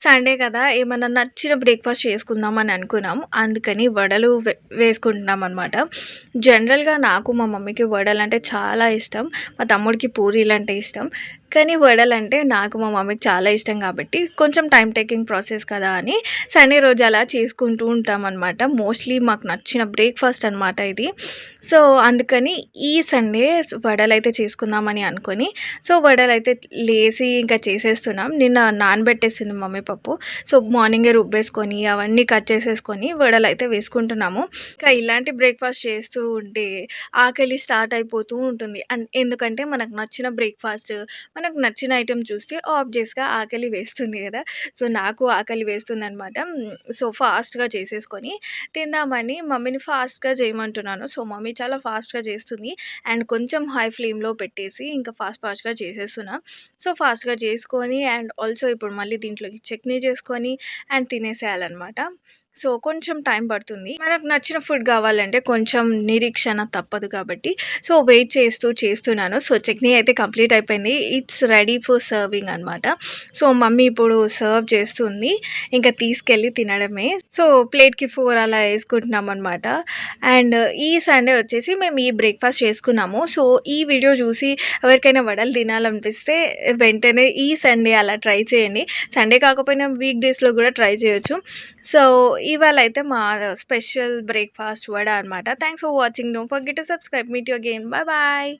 Sunday కదా! ఏమన్నా నచ్చిన బ్రేక్‌ఫాస్ట్ చేసుకుందాం అని అనుకున్నాం. అందుకని వడలు వేసుకుంటున్నామనమాట. జనరల్‌గా నాకు, మా మమ్మీకి వడలంటే చాలా ఇష్టం. మా తమ్ముడికి పూరీలంటే ఇష్టం. కానీ వడలంటే నాకు, మా మమ్మీకి చాలా ఇష్టం కాబట్టి కొంచెం టైమ్ టేకింగ్ ప్రాసెస్ కదా అని సండే రోజు అలా చేసుకుంటూ ఉంటామనమాట. మోస్ట్‌లీ మాకు నచ్చిన బ్రేక్‌ఫాస్ట్ అనమాట ఇది. సో, అందుకని ఈ సండే వడలైతే చేసుకుందామని అనుకోని, సో, వడలైతే లేసి ఇంకా చేసేస్తున్నాం. నిన్న నానబెట్టేసింది మమ్మీ పప్పు. సో, మార్నింగే రుబ్బేసుకొని, అవన్నీ కట్ చేసేసుకొని వడలైతే వేసుకుంటున్నాము. ఇంకా ఇలాంటి బ్రేక్‌ఫాస్ట్ చేస్తూ ఉంటే ఆకలి స్టార్ట్ అయిపోతూ ఉంటుంది. ఎందుకంటే మనకు నచ్చిన బ్రేక్‌ఫాస్ట్, మనకు నచ్చిన ఐటెమ్ చూస్తే ఆబ్వియస్‌గా ఆకలి వేస్తుంది గదా! సో, నాకు ఆకలి వేస్తుందనమాట. సో, ఫాస్ట్‌గా చేసేసుకొని తిందామని మమ్మీని ఫాస్ట్‌గా చేయమంటున్నాను. సో, మమ్మీ చాలా ఫాస్ట్‌గా చేస్తుంది. అండ్ కొంచెం హై ఫ్లేమ్‌లో పెట్టేసి ఇంకా ఫాస్ట్‌గా చేసేస్తున్నా. సో, ఫాస్ట్‌గా చేసుకొని అండ్ ఆల్సో ఇప్పుడు మళ్ళీ దీంట్లోకి చట్నీ చేసుకొని అండ్ తినేసేయాలనమాట. సో, కొంచెం టైం పడుతుంది. మనకు నచ్చిన ఫుడ్ కావాలంటే కొంచెం నిరీక్షణ తప్పదు కాబట్టి సో, వెయిట్ చేస్తున్నాను. సో, చట్నీ అయితే కంప్లీట్ అయిపోయింది. ఇట్స్ రెడీ ఫర్ సర్వింగ్ అనమాట. సో, మమ్మీ ఇప్పుడు సర్వ్ చేస్తుంది. ఇంకా తీసుకెళ్ళి తినడమే. సో, ప్లేట్‌కి 4 అలా ఏసుకుంటున్నామనమాట. అండ్ ఈ సండే వచ్చేసి మేము ఈ బ్రేక్‌ఫాస్ట్ చేసుకున్నాము. సో, ఈ వీడియో చూసి ఎవరికైనా వడలు తినాలనిపిస్తే వెంటనే ఈ సండే అలా ట్రై చేయండి. సండే కాకపోయినా వీక్ డేస్‌లో కూడా ట్రై చేయొచ్చు. సో, ఇవాళైతే మా స్పెషల్ బ్రేక్‌ఫాస్ట్ వడ అనమాట. Thanks for watching. Don't forget to subscribe. Meet you again. Bye bye.